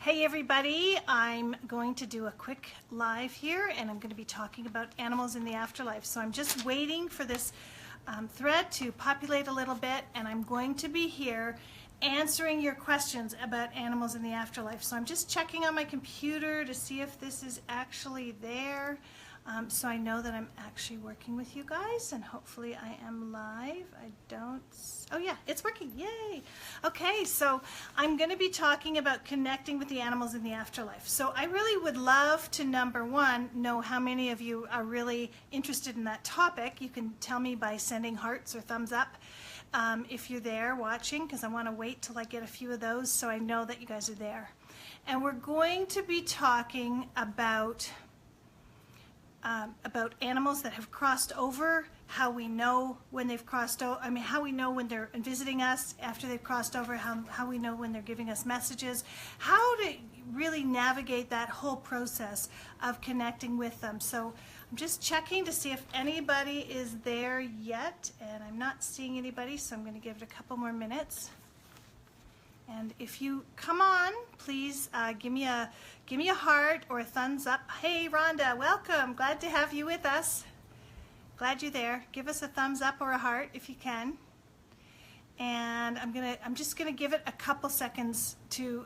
Hey everybody, I'm going to do a quick live here and I'm going to be talking about animals in the afterlife. So I'm just waiting for this thread to populate a little bit, and I'm going to be here answering your questions about animals in the afterlife. So I'm just checking on my computer to see if this is actually there, so I know that I'm actually working with you guys, and hopefully I am live. Oh yeah, it's working, yay! Okay, so I'm going to be talking about connecting with the animals in the afterlife. So I really would love to, number one, know how many of you are really interested in that topic. You can tell me by sending hearts or thumbs up if you're there watching, because I want to wait till I get a few of those so I know that you guys are there. And we're going to be talking about animals that have crossed over, how we know when they've crossed over, how we know when they're visiting us after they've crossed over, how we know when they're giving us messages, how to really navigate that whole process of connecting with them. So I'm just checking to see if anybody is there yet, and I'm not seeing anybody, so I'm going to give it a couple more minutes. And if you come on, please give me a heart or a thumbs up. Hey Rhonda, welcome. Glad to have you with us. Glad you're there. Give us a thumbs up or a heart if you can. And I'm just gonna give it a couple seconds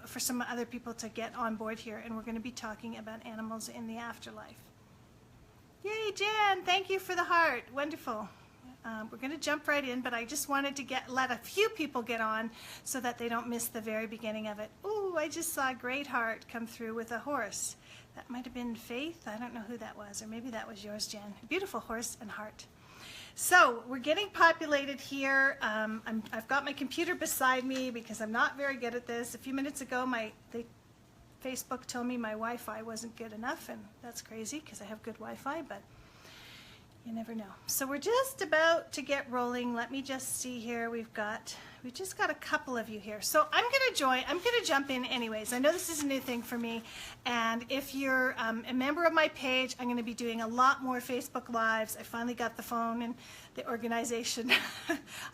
for some other people to get on board here, and we're gonna be talking about animals in the afterlife. Yay, Jan! Thank you for the heart. Wonderful. We're going to jump right in, but I just wanted to let a few people get on so that they don't miss the very beginning of it. Ooh, I just saw a great heart come through with a horse. That might have been Faith. I don't know who that was, or maybe that was yours, Jan. Beautiful horse and heart. So we're getting populated here. I've got my computer beside me because I'm not very good at this. A few minutes ago, Facebook told me my Wi-Fi wasn't good enough, and that's crazy because I have good Wi-Fi, but you never know. So we're just about to get rolling. Let me just see here. We just got a couple of you here. So I'm going to jump in anyways. I know this is a new thing for me, and if you're a member of my page, I'm going to be doing a lot more Facebook Lives. I finally got the phone and the organization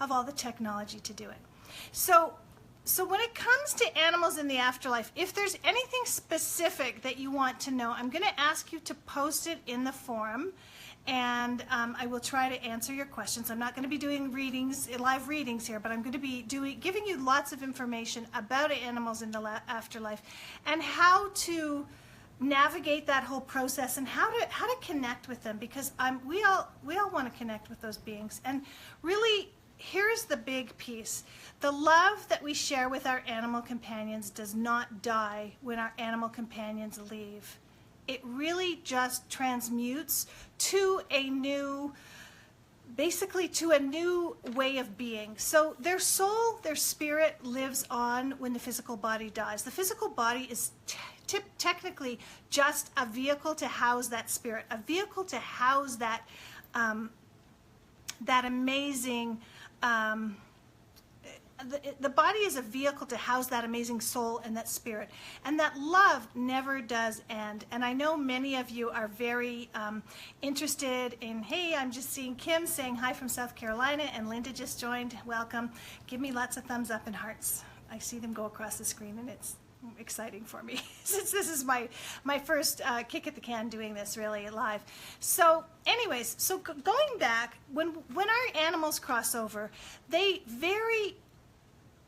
of all the technology to do it. So when it comes to animals in the afterlife, if there's anything specific that you want to know, I'm going to ask you to post it in the forum, and I will try to answer your questions. I'm not going to be doing live readings here, but I'm going to be giving you lots of information about animals in the afterlife and how to navigate that whole process and how to connect with them, because we all want to connect with those beings. And really, here's the big piece. The love that we share with our animal companions does not die when our animal companions leave. It really just transmutes to a new way of being. So their soul, their spirit lives on when the physical body dies. The physical body is technically just a vehicle to house that spirit, a vehicle to house that amazing the body is a vehicle to house that amazing soul and that spirit, and that love never does end. And I know many of you are very interested in, hey, I'm just seeing Kim saying hi from South Carolina, and Linda just joined. Welcome. Give me lots of thumbs up and hearts. I see them go across the screen, and it's exciting for me since this is my first kick at the can doing this really live. So anyways, so going back, when our animals cross over, they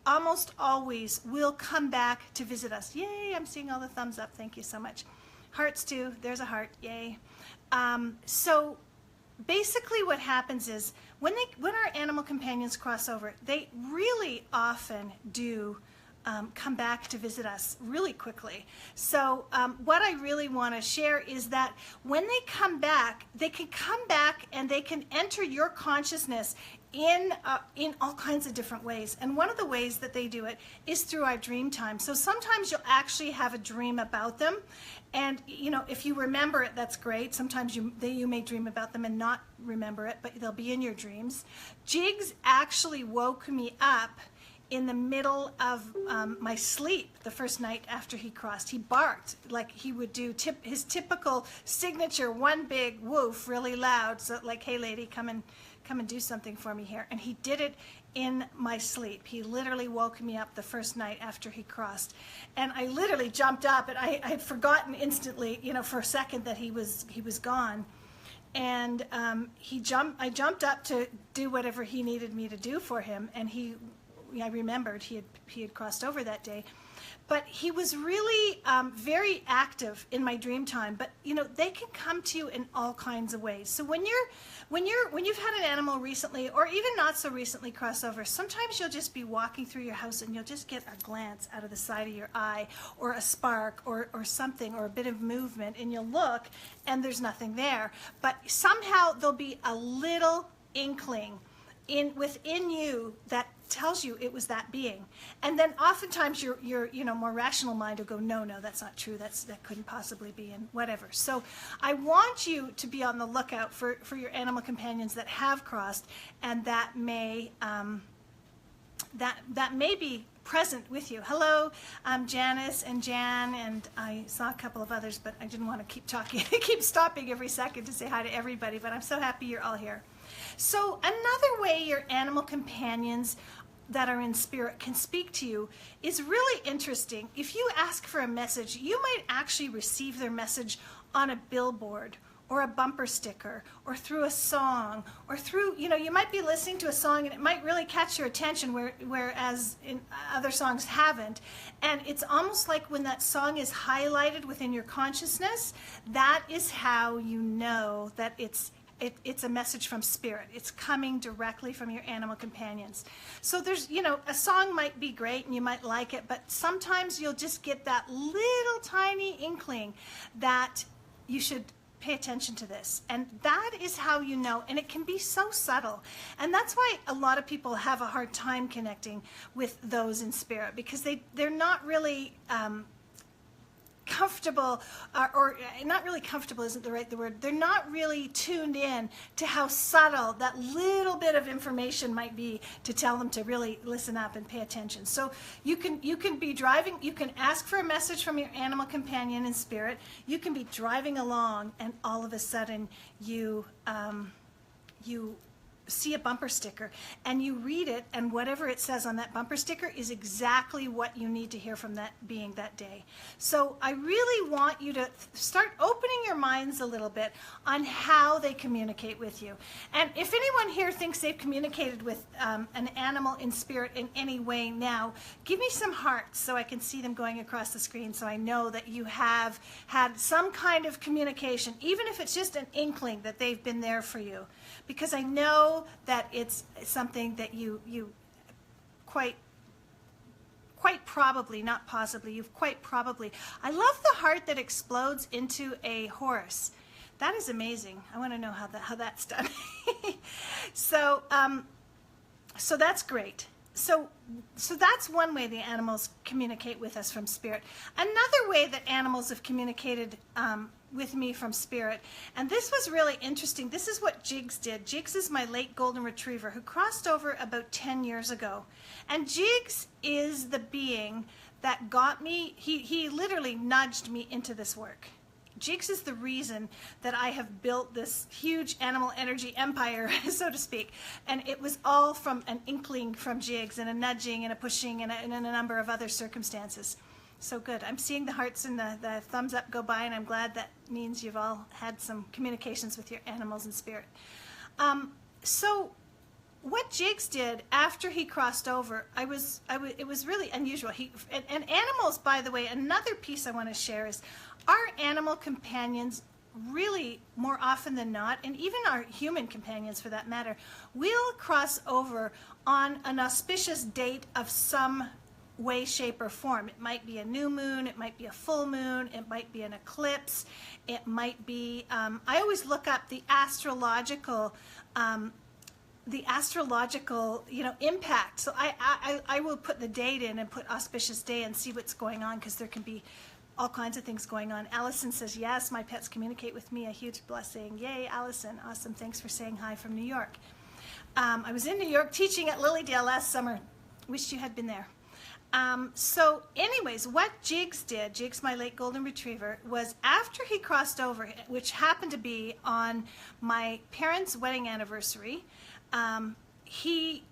almost always will come back to visit us. Yay, I'm seeing all the thumbs up. Thank you so much. Hearts too. There's a heart. Yay. So basically what happens is when our animal companions cross over, they really often do come back to visit us really quickly. So what I really want to share is that when they come back, they can come back and they can enter your consciousness in all kinds of different ways. And one of the ways that they do it is through our dream time. So sometimes you'll actually have a dream about them, and if you remember it, that's great. Sometimes you may dream about them and not remember it, but they'll be in your dreams. Jigs actually woke me up in the middle of my sleep the first night after he crossed. He barked like he would do his typical signature one big woof really loud, so like, hey lady, come and do something for me here. And he did it in my sleep. He literally woke me up the first night after he crossed. And I literally jumped up, and I had forgotten instantly, for a second that he was gone. And I jumped up to do whatever he needed me to do for him, and I remembered he had crossed over that day. But he was really very active in my dream time. But they can come to you in all kinds of ways. So when you've had an animal recently, or even not so recently, cross over, sometimes you'll just be walking through your house and you'll just get a glance out of the side of your eye, or a spark, or something, or a bit of movement, and you'll look and there's nothing there. But somehow there'll be a little inkling within you that tells you it was that being. And then oftentimes your more rational mind will go, no, that's not true, that couldn't possibly be, and whatever. So I want you to be on the lookout for your animal companions that have crossed, and that may be present with you. Hello, Janice and Jan, and I saw a couple of others, but I didn't want to keep talking. I keep stopping every second to say hi to everybody, but I'm so happy you're all here. So another way your animal companions that are in spirit can speak to you is really interesting. If you ask for a message, you might actually receive their message on a billboard, or a bumper sticker, or through a song, or through, you might be listening to a song and it might really catch your attention, whereas in other songs haven't. And it's almost like when that song is highlighted within your consciousness, that is how you know that it's a message from spirit. It's coming directly from your animal companions. So there's, a song might be great and you might like it, but sometimes you'll just get that little tiny inkling that you should pay attention to this. And that is how you know, and it can be so subtle. And that's why a lot of people have a hard time connecting with those in spirit, because they're not really comfortable, or not really comfortable isn't the right word. They're not really tuned in to how subtle that little bit of information might be to tell them to really listen up and pay attention. So you can be driving, you can ask for a message from your animal companion in spirit. You can be driving along, and all of a sudden you see a bumper sticker, and you read it, and whatever it says on that bumper sticker is exactly what you need to hear from that being that day. So I really want you to start opening your minds a little bit on how they communicate with you. And if anyone here thinks they've communicated with an animal in spirit in any way now, give me some hearts so I can see them going across the screen, so I know that you have had some kind of communication, even if it's just an inkling that they've been there for you. Because I know that it's something that you quite probably, not possibly, you've quite probably. I love the heart that explodes into a horse. That is amazing. I want to know how that's done. So that's great. So that's one way the animals communicate with us from spirit. Another way that animals have communicated with me from spirit, and this was really interesting. This is what Jigs did. Jigs is my late golden retriever who crossed over about 10 years ago. And Jigs is the being that got me, he literally nudged me into this work. Jigs is the reason that I have built this huge animal energy empire, so to speak. And it was all from an inkling from Jigs, and a nudging and a pushing and a number of other circumstances. So good. I'm seeing the hearts and the thumbs up go by, and I'm glad that means you've all had some communications with your animals in spirit. So what Jigs did after he crossed over, it was really unusual. And animals, by the way, another piece I want to share is our animal companions really, more often than not, and even our human companions for that matter, will cross over on an auspicious date of some way, shape, or form. It might be a new moon, it might be a full moon, it might be an eclipse, it might be, I always look up the astrological impact. So I will put the date in and put auspicious day and see what's going on, because there can be all kinds of things going on. Allison says, yes, my pets communicate with me, a huge blessing. Yay, Allison, awesome, thanks for saying hi from New York. I was in New York teaching at Lilydale last summer. Wished you had been there. So anyways, what Jigs did, Jigs, my late golden retriever, was after he crossed over, which happened to be on my parents' wedding anniversary, he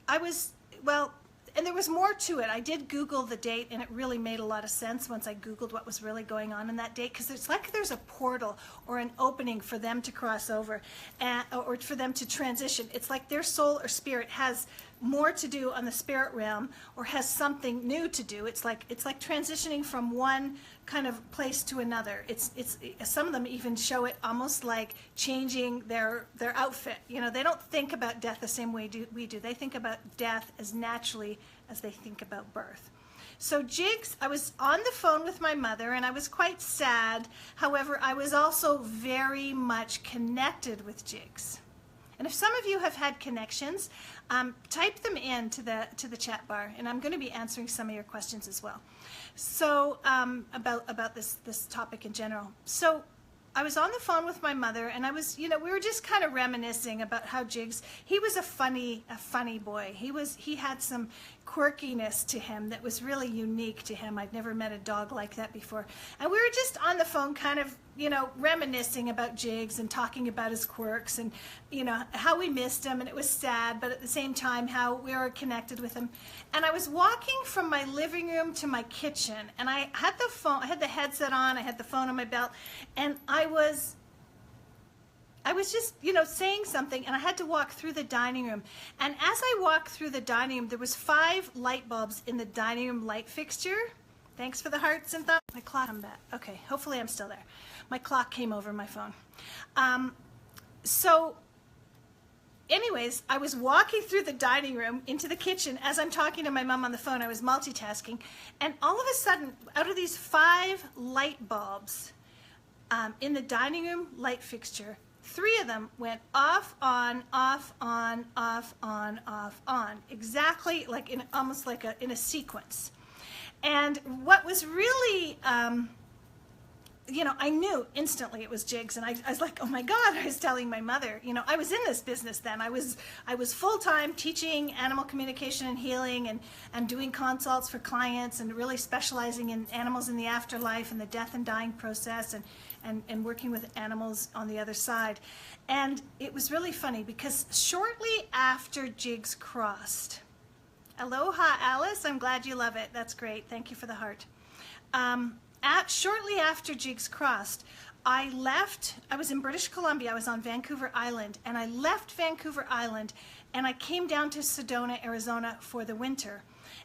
I was, well, and there was more to it. I did Google the date, and it really made a lot of sense once I Googled what was really going on in that date, because it's like there's a portal or an opening for them to cross over, or for them to transition. It's like their soul or spirit has more to do on the spirit realm, or has something new to do. It's like transitioning from one kind of place to another. It's some of them even show it almost like changing their outfit. You know, they don't think about death the same way we do. They think about death as naturally as they think about birth. So Jigs, I was on the phone with my mother, and I was quite sad. However, I was also very much connected with Jigs. And if some of you have had connections, type them in to the chat bar, and I'm going to be answering some of your questions as well. So about this topic in general. So I was on the phone with my mother, and I was, we were just kind of reminiscing about how Jigs, he was a funny boy. He had some quirkiness to him that was really unique to him. I'd never met a dog like that before. And we were just on the phone kind of, reminiscing about Jigs and talking about his quirks and, how we missed him, and it was sad, but at the same time how we were connected with him. And I was walking from my living room to my kitchen, and I had the phone, I had the headset on, I had the phone on my belt, and I was just, saying something, and I had to walk through the dining room. And as I walked through the dining room, there was 5 light bulbs in the dining room light fixture. Thanks for the hearts and thumbs. My clock came back. Okay, hopefully I'm still there. My clock came over my phone. So anyways, I was walking through the dining room into the kitchen as I'm talking to my mom on the phone. I was multitasking. And all of a sudden, out of these 5 light bulbs in the dining room light fixture, 3 of them went off, on, off, on, off, on, off, on. Exactly like almost like in a sequence. And what was really, I knew instantly it was Jigs, and I was like, oh my God, I was telling my mother, I was in this business then. I was full-time teaching animal communication and healing, and doing consults for clients, and really specializing in animals in the afterlife and the death and dying process, and working with animals on the other side. And it was really funny because shortly after Jigs crossed, aloha, Alice. I'm glad you love it. That's great. Thank you for the heart. Shortly after Jigs crossed, I was in British Columbia. I was on Vancouver Island, and I left Vancouver Island, and I came down to Sedona, Arizona for the winter.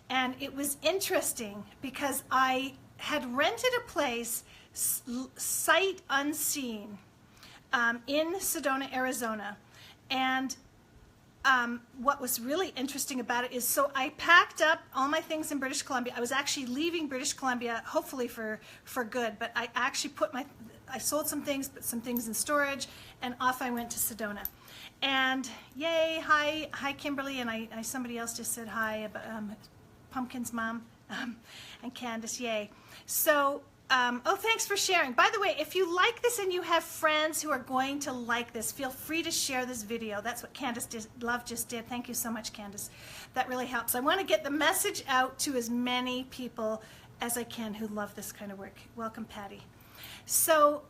And it was interesting because I had rented a place sight unseen in Sedona, Arizona. And what was really interesting about it is, so I packed up all my things in British Columbia. I was actually leaving British Columbia, hopefully for good, but I actually I sold some things, put some things in storage, and off I went to Sedona. And yay, hi Kimberly, and somebody else just said hi, about Pumpkin's mom, and Candace, yay. So, oh, thanks for sharing. By the way, if you like this and you have friends who are going to like this, feel free to share this video. That's what Candace Love just did. Thank you so much, Candace. That really helps. I want to get the message out to as many people as I can who love this kind of work. Welcome, Patty. So,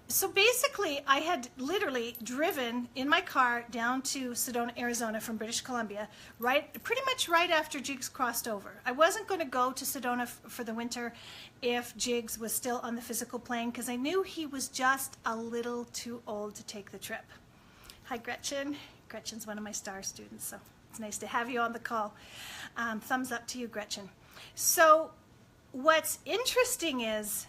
so basically, I had literally driven in my car down to Sedona, Arizona from British Columbia, pretty much right after Jigs crossed over. I wasn't going to go to Sedona for the winter if Jigs was still on the physical plane, because I knew he was just a little too old to take the trip. Hi, Gretchen. Gretchen's one of my star students, so it's nice to have you on the call. Thumbs up to you, Gretchen. So what's interesting is,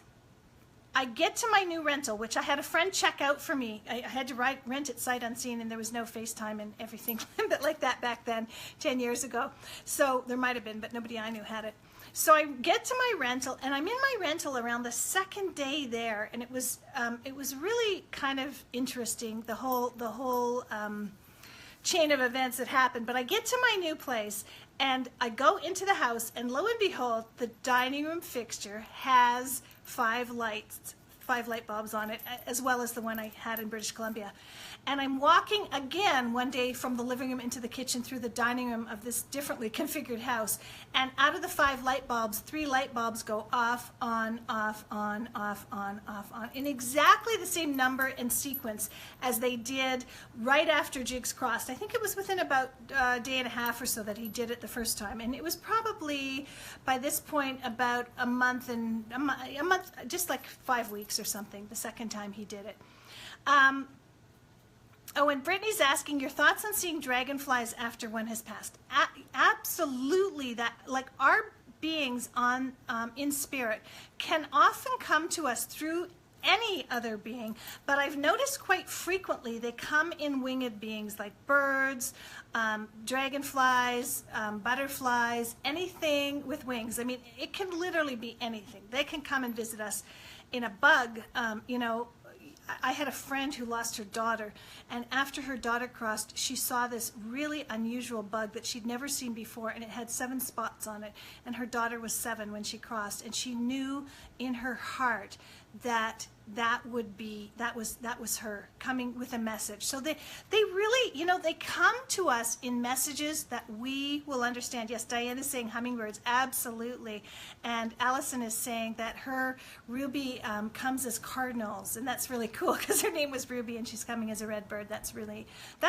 I get to my new rental, which I had a friend check out for me. I had to rent it sight unseen, and there was no FaceTime and everything like that back then, 10 years ago. So there might have been, but nobody I knew had it. So I get to my rental, and I'm in my rental around the second day there, and it was really kind of interesting, the whole chain of events that happened. But I get to my new place, and I go into the house, and lo and behold, the dining room fixture has 5 5 light bulbs on it, as well as the one I had in British Columbia. And I'm walking again one day from the living room into the kitchen through the dining room of this differently configured house. And out of the 5 light bulbs, 3 light bulbs go off, on, off, on, off, on, off, on, in exactly the same number and sequence as they did right after Jigs crossed. I think it was within about a day and a half or so that he did it the first time. And it was probably, by this point, about a month, just like 5 weeks or something, the second time he did it. Oh, and Brittany's asking your thoughts on seeing dragonflies after one has passed. Absolutely, that, like, our beings on in spirit can often come to us through any other being, but I've noticed quite frequently they come in winged beings like birds, dragonflies, butterflies, anything with wings. I mean, it can literally be anything. They can come and visit us in a bug. You know, I had a friend who lost her daughter, and after her daughter crossed, she saw this really unusual bug that she'd never seen before, and it had 7 spots on it, and her daughter was 7 when she crossed, and she knew in her heart that that was her coming with a message. So they really, you know, they come to us in messages that we will understand. Yes, Diane is saying hummingbirds, absolutely. And Allison is saying that her Ruby comes as cardinals, and that's really cool because her name was Ruby and she's coming as a red bird. That's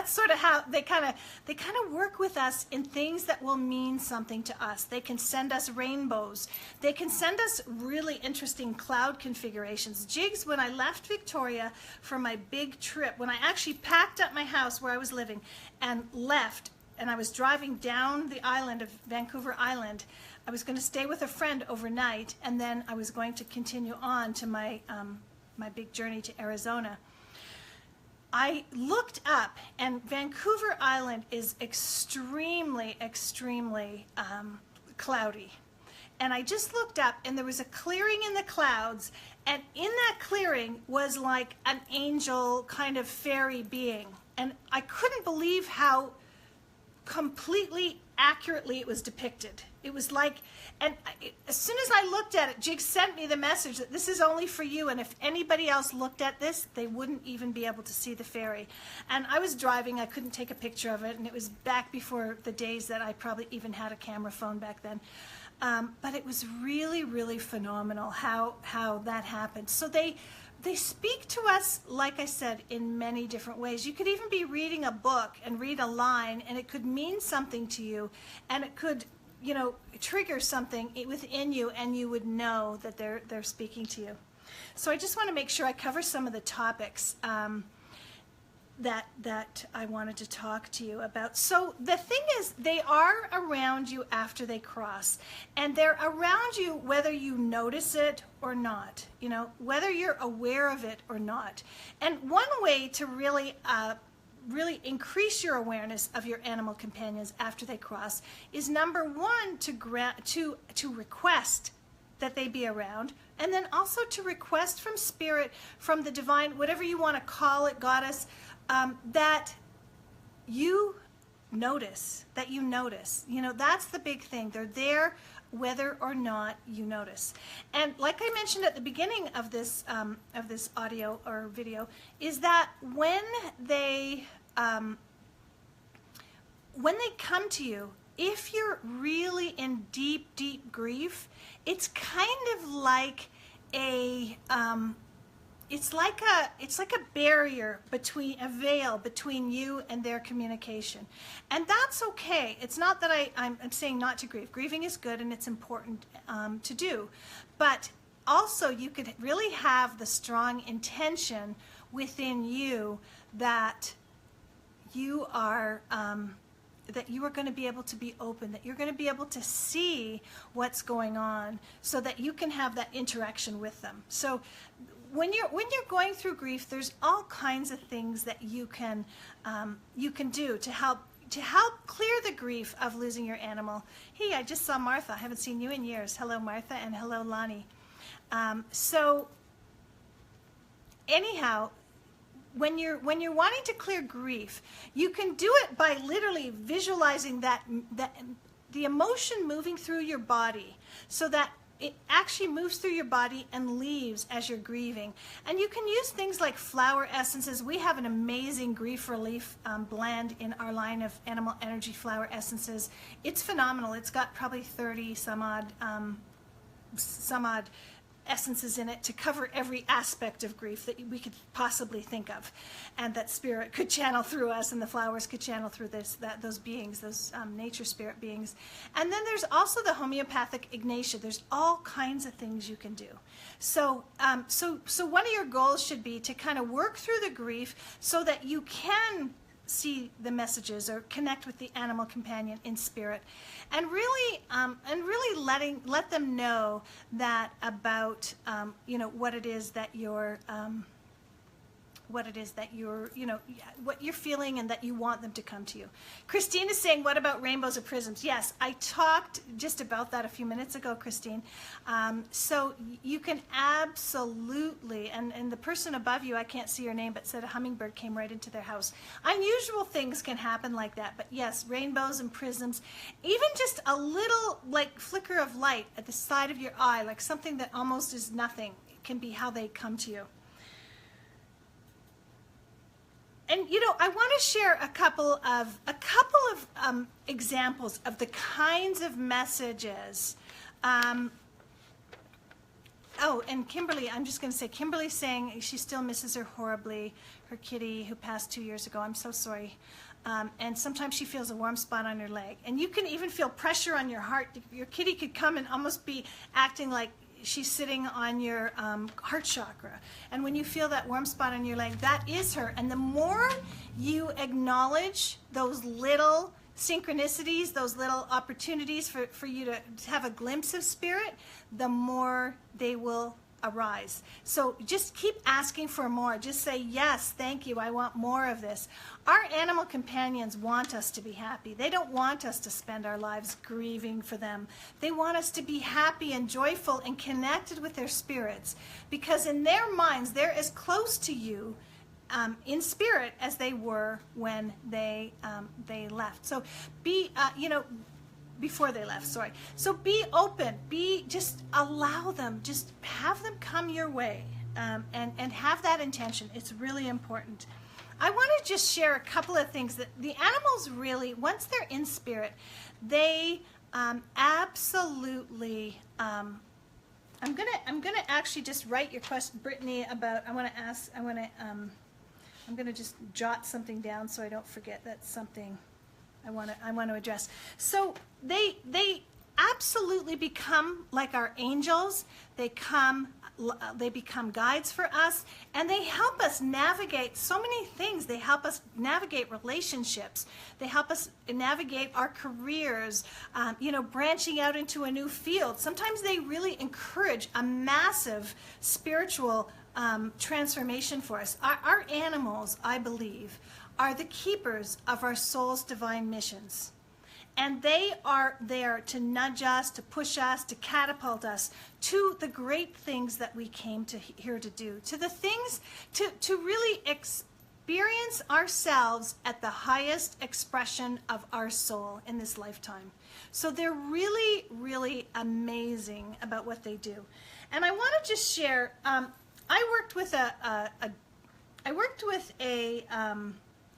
sort of how they kind of work with us in things that will mean something to us. They can send us rainbows. They can send us really interesting cloud configurations. Jigs, when I left Victoria for my big trip, when I actually packed up my house where I was living and left, and I was driving down the island of Vancouver Island, I was going to stay with a friend overnight, and then I was going to continue on to my my big journey to Arizona. I looked up, and Vancouver Island is extremely, extremely cloudy. And I just looked up, and there was a clearing in the clouds, and in that clearing was like an angel kind of fairy being. And I couldn't believe how completely accurately it was depicted. It was like, and as soon as I looked at it, Jig sent me the message that this is only for you, and if anybody else looked at this, they wouldn't even be able to see the fairy. And I was driving, I couldn't take a picture of it, and it was back before the days that I probably even had a camera phone back then. But it was really, really phenomenal how that happened. So they speak to us, like I said, in many different ways. You could even be reading a book and read a line, and it could mean something to you, and it could, you know, trigger something within you, and you would know that they're speaking to you. So I just want to make sure I cover some of the topics that I wanted to talk to you about. So the thing is, they are around you after they cross, and they're around you whether you notice it or not, you know, whether you're aware of it or not. And one way to really increase your awareness of your animal companions after they cross is, number one, to request that they be around, and then also to request from spirit, from the divine, whatever you want to call it, goddess, that you notice. You know, that's the big thing. They're there whether or not you notice. And like I mentioned at the beginning of this audio or video, is that when they come to you, if you're really in deep, deep grief, it's kind of like it's like a barrier between, a veil between you and their communication. And that's okay. It's not that I'm saying not to grieve. Grieving is good and it's important to do. But also you could really have the strong intention within you that you are going to be able to be open, that you're going to be able to see what's going on so that you can have that interaction with them. So when you're going through grief, there's all kinds of things that you can do to help clear the grief of losing your animal. Hey, I just saw Martha. I haven't seen you in years. Hello, Martha, and hello, Lonnie. So anyhow, when you're wanting to clear grief, you can do it by literally visualizing that the emotion moving through your body, so that it actually moves through your body and leaves as you're grieving. And you can use things like flower essences. We have an amazing grief relief blend in our line of animal energy flower essences. It's phenomenal. It's got probably 30 some odd essences in it to cover every aspect of grief that we could possibly think of, and that spirit could channel through us, and the flowers could channel through those beings, those nature spirit beings. And then there's also the homeopathic ignatia. There's all kinds of things you can do. So so one of your goals should be to kind of work through the grief so that you can see the messages or connect with the animal companion in spirit, and really let them know that about what it is that you're what you're feeling, and that you want them to come to you. Christine is saying, what about rainbows or prisms? Yes, I talked just about that a few minutes ago, Christine. So you can absolutely, and the person above you, I can't see your name, but said a hummingbird came right into their house. Unusual things can happen like that, but yes, rainbows and prisms, even just a little like flicker of light at the side of your eye, like something that almost is nothing, can be how they come to you. And I want to share a couple of examples of the kinds of messages. Oh, and Kimberly, I'm just going to say, Kimberly's saying she still misses her horribly, her kitty who passed 2 years ago. I'm so sorry. And sometimes she feels a warm spot on her leg. And you can even feel pressure on your heart. Your kitty could come and almost be acting like she's sitting on your heart chakra. And when you feel that warm spot on your leg, that is her. And the more you acknowledge those little synchronicities, those little opportunities for you to have a glimpse of spirit, the more they will arise. So just keep asking for more. Just say, yes, thank you, I want more of this. Our animal companions want us to be happy. They don't want us to spend our lives grieving for them. They want us to be happy and joyful and connected with their spirits, because in their minds, they're as close to you in spirit as they were when they left. So be, before they left, sorry. So be open, just allow them, just have them come your way, and have that intention. It's really important. I want to just share a couple of things that the animals really, once they're in spirit, they absolutely, I'm gonna actually just write your question, Brittany, about, I'm gonna just jot something down so I don't forget. That's something I want to address. So they absolutely become like our angels. They become guides for us, and they help us navigate so many things. They help us navigate relationships. They help us navigate our careers, branching out into a new field. Sometimes they really encourage a massive spiritual transformation for us. Our animals, I believe, are the keepers of our soul's divine missions. And they are there to nudge us, to push us, to catapult us to the great things that we came here to do, to the things, to really experience ourselves at the highest expression of our soul in this lifetime. So they're really, really amazing about what they do. And I want to just share, I worked with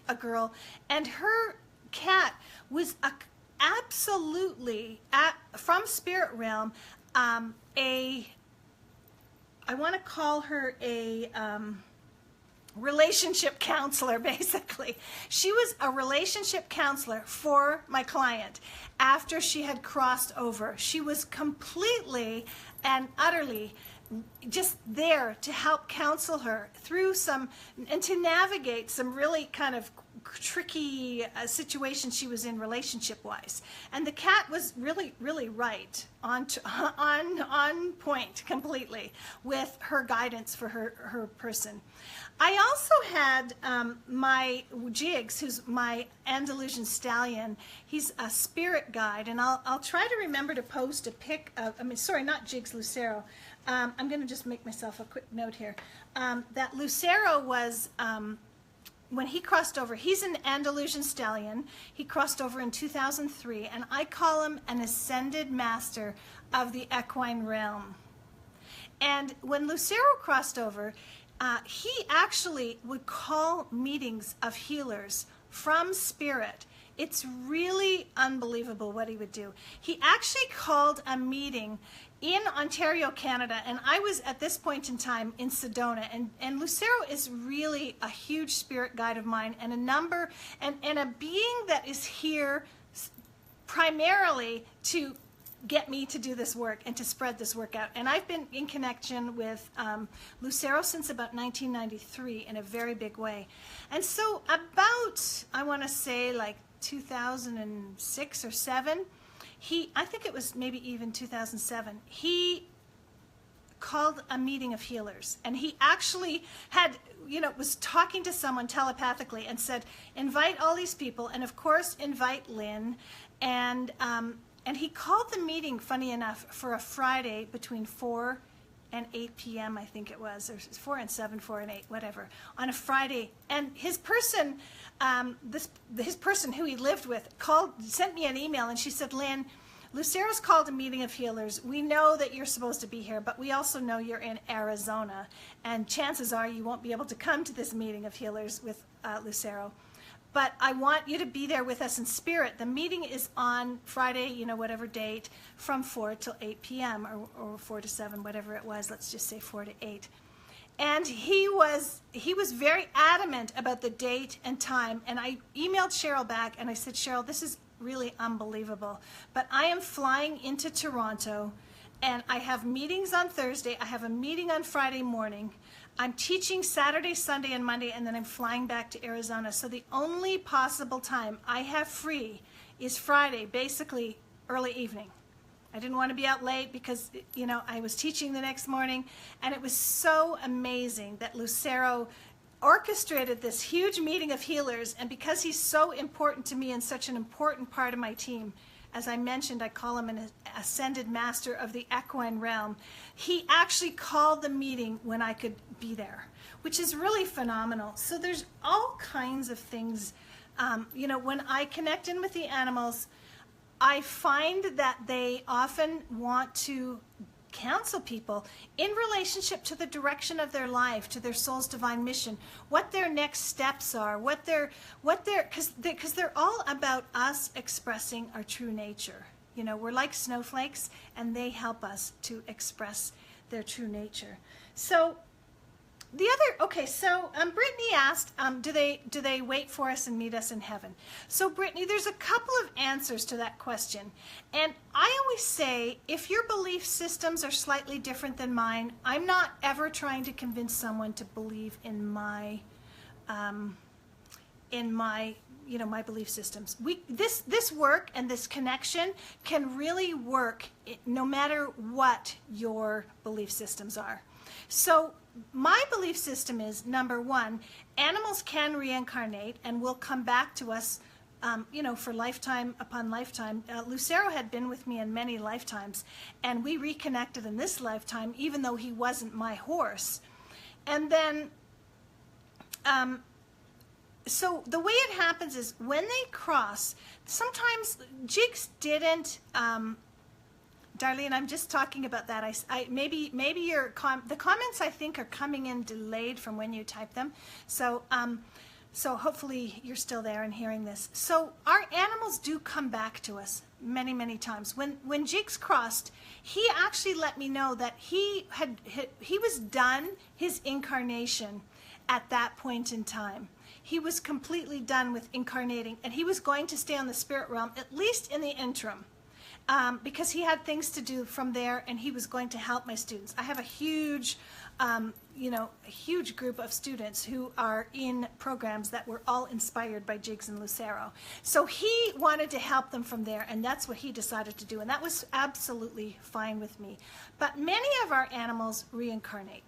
a girl, and her cat was absolutely from spirit realm, I want to call her a relationship counselor, basically. She was a relationship counselor for my client after she had crossed over. She was completely and utterly just there to help counsel her through and to navigate some really kind of tricky situation she was in relationship-wise. And the cat was really, really right, on point completely with her guidance for her person. I also had my Jigs, who's my Andalusian stallion. He's a spirit guide, and I'll try to remember to post a pic of, not Jigs, Lucero. I'm going to just make myself a quick note here. That Lucero was, when he crossed over, he's an Andalusian stallion. He crossed over in 2003, and I call him an ascended master of the equine realm. And when Lucero crossed over, he actually would call meetings of healers from spirit. It's really unbelievable what he would do. He actually called a meeting in Ontario, Canada, and I was at this point in time in Sedona, and Lucero is really a huge spirit guide of mine, and a being that is here primarily to get me to do this work and to spread this work out. And I've been in connection with Lucero since about 1993 in a very big way. And so about, I want to say like 2006 or 7, I think it was maybe even 2007, he called a meeting of healers, and he actually had, was talking to someone telepathically and said, invite all these people, and of course invite Lynn, and he called the meeting, funny enough, for a Friday between 4 and 8 p.m. I think it was, or 4 and 7, 4 and 8, whatever, on a Friday. And his person, his person who he lived with, sent me an email, and she said, Lynn, Lucero's called a meeting of healers. We know that you're supposed to be here, but we also know you're in Arizona, and chances are you won't be able to come to this meeting of healers with Lucero. But I want you to be there with us in spirit. The meeting is on Friday, whatever date, from 4 till 8 p.m. or 4 to 7, whatever it was. Let's just say 4 to 8. And he was very adamant about the date and time. And I emailed Cheryl back and I said, Cheryl, this is really unbelievable. But I am flying into Toronto, and I have meetings on Thursday. I have a meeting on Friday morning. I'm teaching Saturday, Sunday, and Monday, and then I'm flying back to Arizona. So the only possible time I have free is Friday, basically early evening. I didn't want to be out late because, I was teaching the next morning, and it was so amazing that Lucero orchestrated this huge meeting of healers, and because he's so important to me and such an important part of my team, as I mentioned, I call him an ascended master of the equine realm. He actually called the meeting when I could be there, which is really phenomenal. So there's all kinds of things. When I connect in with the animals, I find that they often want to counsel people in relationship to the direction of their life, to their soul's divine mission, what their next steps are, because they're all about us expressing our true nature. We're like snowflakes, and they help us to express their true nature. So Brittany asked, do they wait for us and meet us in heaven? So Brittany, there's a couple of answers to that question. And I always say, if your belief systems are slightly different than mine, I'm not ever trying to convince someone to believe in my my belief systems. This work and this connection can really work no matter what your belief systems are. So my belief system is, number one, animals can reincarnate and will come back to us, for lifetime upon lifetime. Lucero had been with me in many lifetimes, and we reconnected in this lifetime, even though he wasn't my horse. And then, so the way it happens is when they cross, sometimes jigs didn't, Darlene, I'm just talking about that. Maybe the comments I think are coming in delayed from when you type them. So hopefully you're still there and hearing this. So our animals do come back to us many, many times. When Jigs crossed, he actually let me know that he was done his incarnation at that point in time. He was completely done with incarnating, and he was going to stay on the spirit realm, at least in the interim. Because he had things to do from there, and he was going to help my students. I have a huge group of students who are in programs that were all inspired by Jigs and Lucero. So he wanted to help them from there, and that's what he decided to do, and that was absolutely fine with me. But many of our animals reincarnate.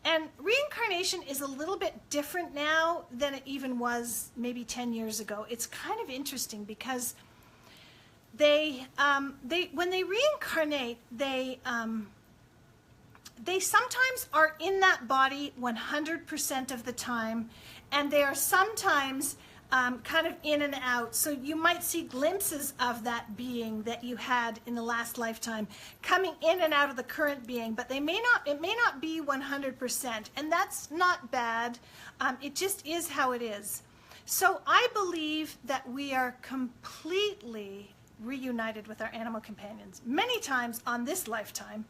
And reincarnation is a little bit different now than it even was maybe 10 years ago. It's kind of interesting because when they reincarnate, they sometimes are in that body 100% of the time, and they are sometimes kind of in and out. So you might see glimpses of that being that you had in the last lifetime coming in and out of the current being, but it may not be 100%, and that's not bad. It just is how it is. So I believe that we are completely reunited with our animal companions many times on this lifetime.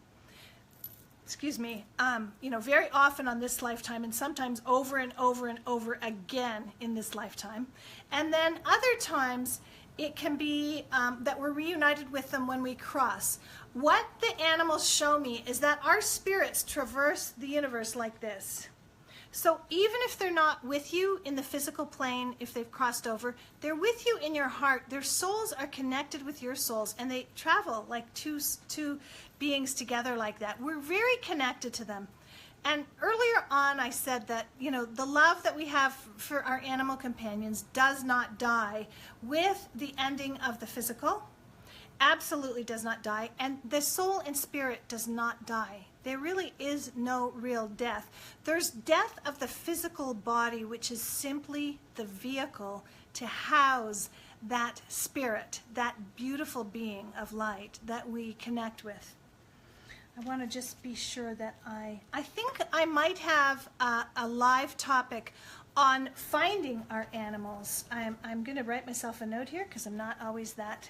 Excuse me, very often on this lifetime, and sometimes over and over and over again in this lifetime. And then other times it can be that we're reunited with them when we cross. What the animals show me is that our spirits traverse the universe like this. So even if they're not with you in the physical plane, if they've crossed over, they're with you in your heart. Their souls are connected with your souls, and they travel like two beings together like that. We're very connected to them. And earlier on, I said that, the love that we have for our animal companions does not die with the ending of the physical. Absolutely does not die. And the soul and spirit does not die. There really is no real death. There's death of the physical body, which is simply the vehicle to house that spirit, that beautiful being of light that we connect with. I want to just be sure that I think I might have a live topic on finding our animals. I'm going to write myself a note here because I'm not always that,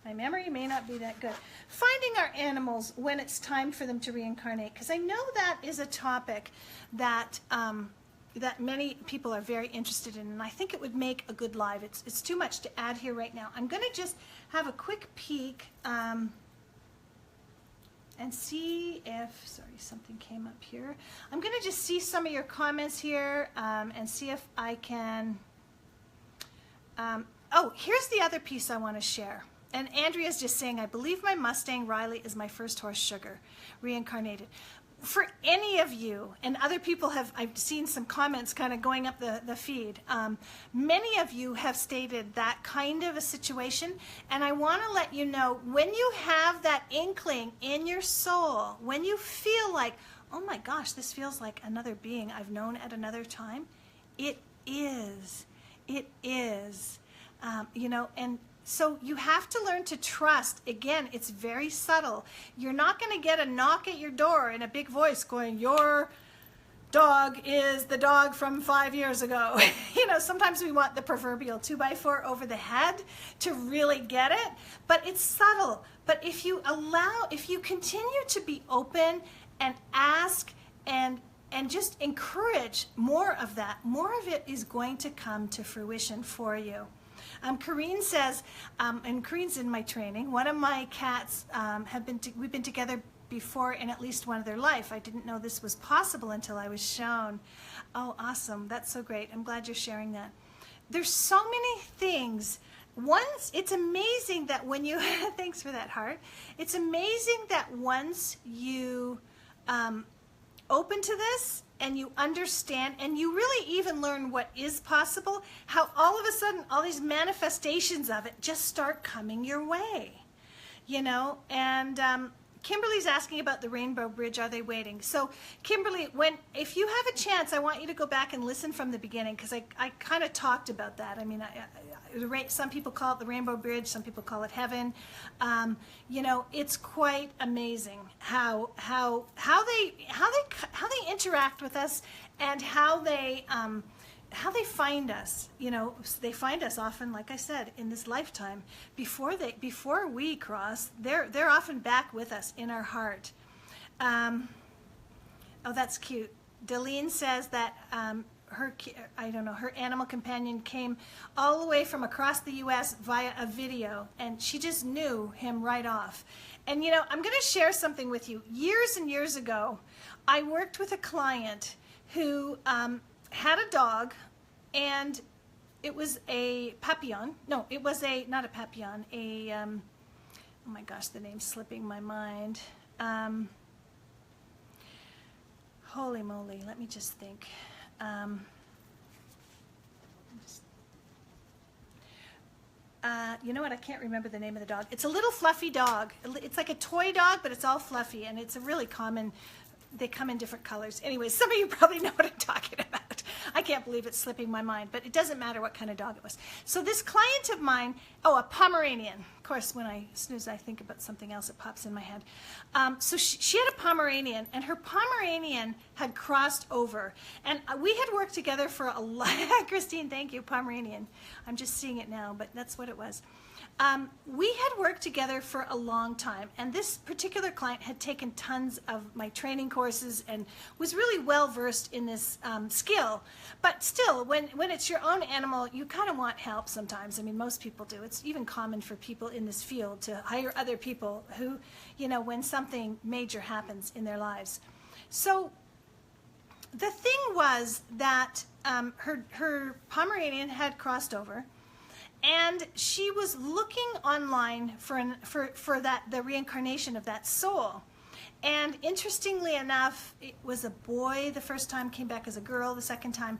my memory may not be that good. Finding our animals when it's time for them to reincarnate, because I know that is a topic that that many people are very interested in, and I think it would make a good live. It's too much to add here right now. I'm going to just have a quick peek and see if, sorry, something came up here. I'm going to just see some of your comments here and see if I can, here's the other piece I want to share. And Andrea's just saying, I believe my Mustang Riley is my first horse, Sugar, reincarnated. For any of you, and other people I've seen some comments kind of going up the feed, many of you have stated that kind of a situation, and I want to let you know, when you have that inkling in your soul, when you feel like, oh my gosh, this feels like another being I've known at another time, it is, and so you have to learn to trust. Again, it's very subtle. You're not going to get a knock at your door in a big voice going, your dog is the dog from 5 years ago. Sometimes we want the proverbial 2x4 over the head to really get it, but it's subtle. But if you continue to be open and ask and just encourage more of that, more of it is going to come to fruition for you. Corrine says, and Corine's in my training, one of my cats we've been together before in at least one of their life. I didn't know this was possible until I was shown. Oh, awesome. That's so great. I'm glad you're sharing that. There's so many things. It's amazing that when you, thanks for that heart. It's amazing that once you open to this, and you understand, and you really even learn what is possible, how all of a sudden all these manifestations of it just start coming your way, and Kimberly's asking about the Rainbow Bridge. Are they waiting? So Kimberly, if you have a chance, I want you to go back and listen from the beginning, because I kind of talked about that. I mean, some people call it the Rainbow Bridge, some people call it heaven. It's quite amazing how they interact with us, and how they find us. They find us often, like I said, in this lifetime. Before we cross, they're often back with us in our heart. Oh, that's cute. Delene says that her animal companion came all the way from across the U.S. via a video, and she just knew him right off. And I'm going to share something with you. Years and years ago, I worked with a client who had a dog, and it was a papillon. No, it was not a papillon, oh my gosh, the name's slipping my mind. Holy moly, let me just think. You know what? I can't remember the name of the dog. It's a little fluffy dog. It's like a toy dog, but it's all fluffy, and it's a really common. They come in different colors. Anyways, some of you probably know what I'm talking about. I can't believe it's slipping my mind, but it doesn't matter what kind of dog it was. So this client of mine, oh, a Pomeranian. Of course, when I snooze, I think about something else that pops in my head. So she had a Pomeranian, and her Pomeranian had crossed over. And we had worked together for a lot. Christine, thank you, Pomeranian. I'm just seeing it now, but that's what it was. We had worked together for a long time, and this particular client had taken tons of my training courses and was really well versed in this skill. But still, when it's your own animal, you kind of want help sometimes. I mean, most people do. It's even common for people in this field to hire other people who, you know, when something major happens in their lives. So the thing was that her Pomeranian had crossed over. And she was looking online for the reincarnation of that soul. And interestingly enough, it was a boy the first time, came back as a girl the second time.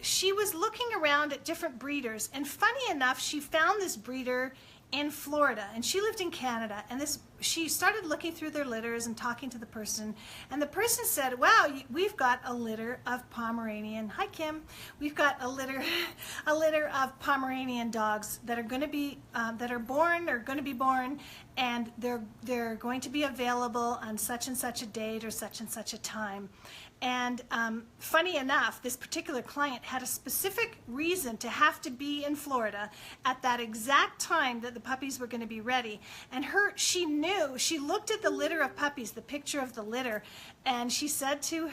She was looking around at different breeders, and funny enough, she found this breeder in Florida, and she lived in Canada. And she started looking through their litters and talking to the person, and the person said, wow, we've got a litter of Pomeranian. Hi, Kim. We've got a litter of Pomeranian dogs that are going to be that are born or going to be born, and they're going to be available on such and such a date or such and such a time. And funny enough, this particular client had a specific reason to have to be in Florida at that exact time that the puppies were going to be ready. And she knew, she looked at the litter of puppies, the picture of the litter, and she said to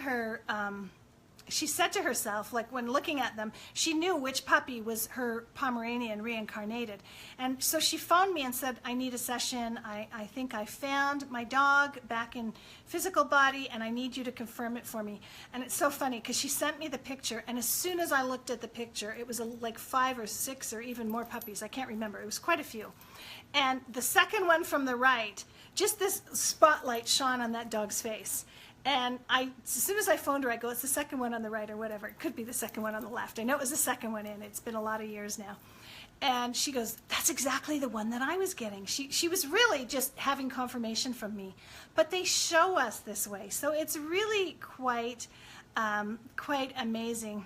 herself, like when looking at them, she knew which puppy was her Pomeranian reincarnated. And so she phoned me and said, I need a session. I think I found my dog back in physical body, and I need you to confirm it for me. And it's so funny because she sent me the picture, and as soon as I looked at the picture, it was like 5 or 6 or even more puppies. I can't remember. It was quite a few. And the second one from the right, just this spotlight shone on that dog's face. And as soon as I phoned her, I go, it's the second one on the right or whatever. It could be the second one on the left. I know it was the second one in. It's been a lot of years now. And she goes, that's exactly the one that I was getting. She was really just having confirmation from me. But they show us this way. So it's really quite amazing.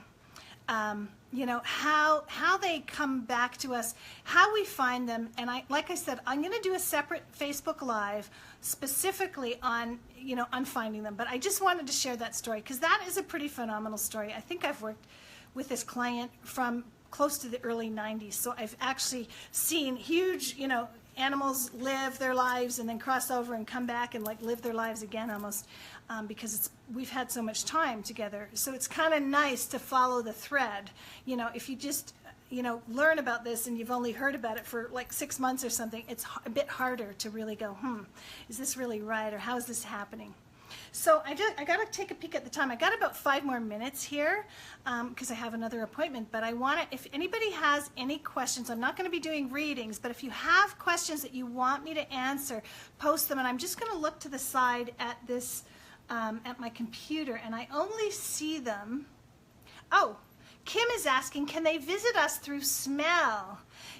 You know, how they come back to us, how we find them. And like I said, I'm going to do a separate Facebook Live specifically on, you know, on finding them. But I just wanted to share that story because that is a pretty phenomenal story. I think I've worked with this client from close to the early 90s. So I've actually seen huge, you know, animals live their lives and then cross over and come back and like live their lives again almost because we've had so much time together. So it's kind of nice to follow the thread. You know, if you just, you know, learn about this and you've only heard about it for like 6 months or something, it's a bit harder to really go, is this really right, or how is this happening? So I got to take a peek at the time. I got about 5 more minutes here because I have another appointment. But I want to, if anybody has any questions, I'm not going to be doing readings, but if you have questions that you want me to answer, post them. And I'm just going to look to the side at this, at my computer, and I only see them. Oh, Kim is asking, can they visit us through smell?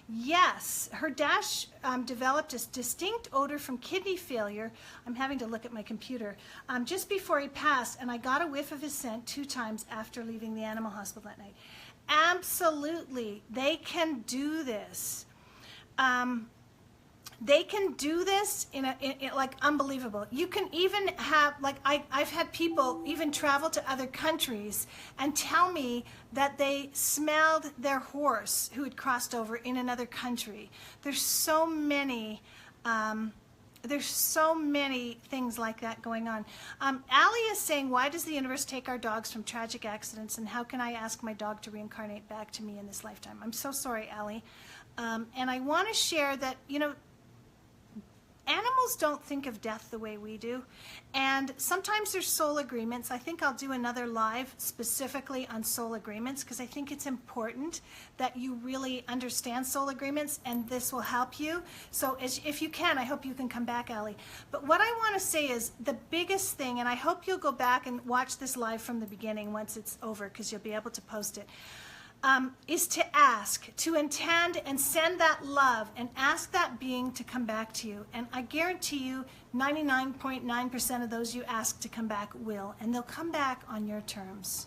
Yes, her Dash developed a distinct odor from kidney failure. I'm having to look at my computer. Just before he passed, and I got a whiff of his scent 2 times after leaving the animal hospital that night. Absolutely, they can do this. They can do this in like unbelievable. You can even have, like I've had people even travel to other countries and tell me that they smelled their horse who had crossed over in another country. There's so many things like that going on. Allie is saying, why does the universe take our dogs from tragic accidents, and how can I ask my dog to reincarnate back to me in this lifetime? I'm so sorry, Allie. And I want to share that, you know, animals don't think of death the way we do, and sometimes there's soul agreements. I think I'll do another live specifically on soul agreements because I think it's important that you really understand soul agreements, and this will help you. So if you can, I hope you can come back, Allie. But what I want to say is the biggest thing, and I hope you'll go back and watch this live from the beginning once it's over because you'll be able to post it. Is to ask, to intend and send that love and ask that being to come back to you. And I guarantee you 99.9% of those you ask to come back will, and they'll come back on your terms.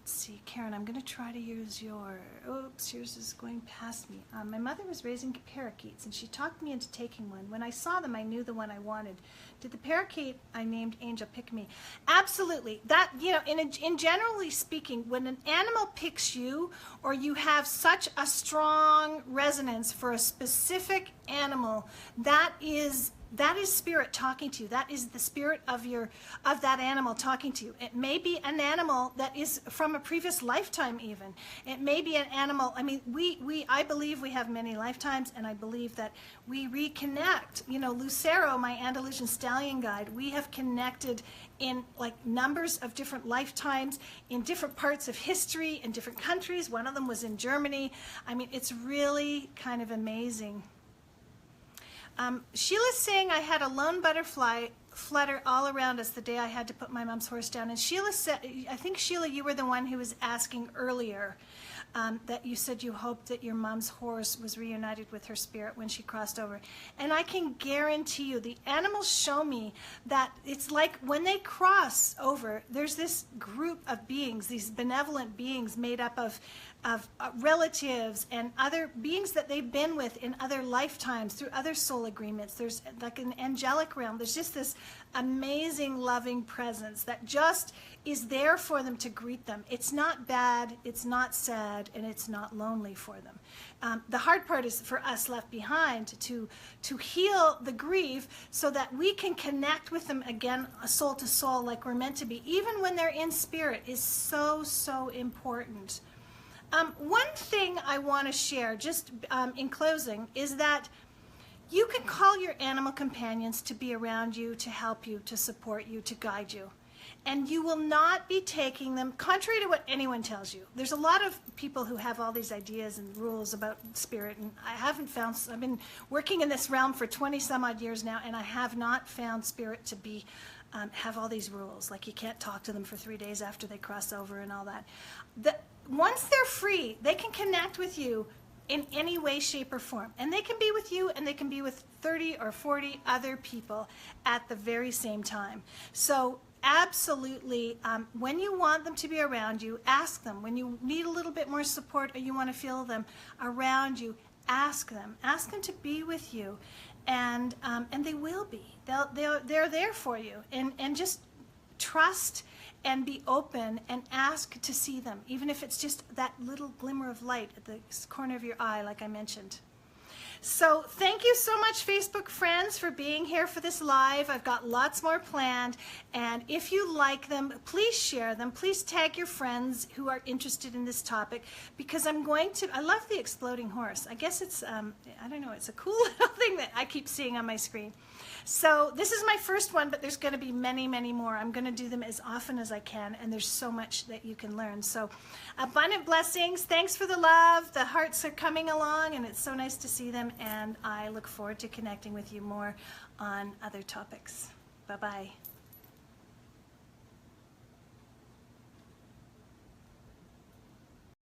Let's see, Karen, I'm going to try to use your, oops, yours is going past me. My mother was raising parakeets, and she talked me into taking one. When I saw them, I knew the one I wanted. Did the parakeet I named Angel pick me? Absolutely. That, you know, in generally speaking, when an animal picks you, or you have such a strong resonance for a specific animal, that is spirit talking to you. That is the spirit of that animal talking to you. It may be an animal that is from a previous lifetime even. It may be an animal, I mean, I believe we have many lifetimes, and I believe that we reconnect. You know, Lucero, my Andalusian stallion guide, we have connected in like numbers of different lifetimes, in different parts of history, in different countries. One of them was in Germany. I mean, it's really kind of amazing. Sheila's saying I had a lone butterfly flutter all around us the day I had to put my mom's horse down. And Sheila said, I think, Sheila, you were the one who was asking earlier that you said you hoped that your mom's horse was reunited with her spirit when she crossed over. And I can guarantee you, the animals show me that it's like when they cross over, there's this group of beings, these benevolent beings made up of relatives and other beings that they've been with in other lifetimes through other soul agreements. There's like an angelic realm. There's just this amazing loving presence that just is there for them to greet them. It's not bad, it's not sad, and it's not lonely for them. The hard part is for us left behind to heal the grief so that we can connect with them again, soul to soul, like we're meant to be, even when they're in spirit, is so, so important. One thing I want to share, just in closing, is that you can call your animal companions to be around you, to help you, to support you, to guide you. And you will not be taking them, contrary to what anyone tells you. There's a lot of people who have all these ideas and rules about spirit, and I've been working in this realm for 20 some odd years now, and I have not found spirit to be have all these rules, like you can't talk to them for 3 days after they cross over and all that. Once they're free, they can connect with you in any way, shape, or form. And they can be with you, and they can be with 30 or 40 other people at the very same time. So absolutely, when you want them to be around you, ask them. When you need a little bit more support or you want to feel them around you, ask them. Ask them to be with you, and they will be. They're there for you. And just trust and be open and ask to see them, even if it's just that little glimmer of light at the corner of your eye, like I mentioned. So thank you so much, Facebook friends, for being here for this live. I've got lots more planned, and if you like them, please share them. Please tag your friends who are interested in this topic, because I love the exploding horse. I guess it's, I don't know, it's a cool little thing that I keep seeing on my screen. So this is my first one, but there's going to be many, many more. I'm going to do them as often as I can, and there's so much that you can learn. So abundant blessings. Thanks for the love. The hearts are coming along, and it's so nice to see them, and I look forward to connecting with you more on other topics. Bye-bye.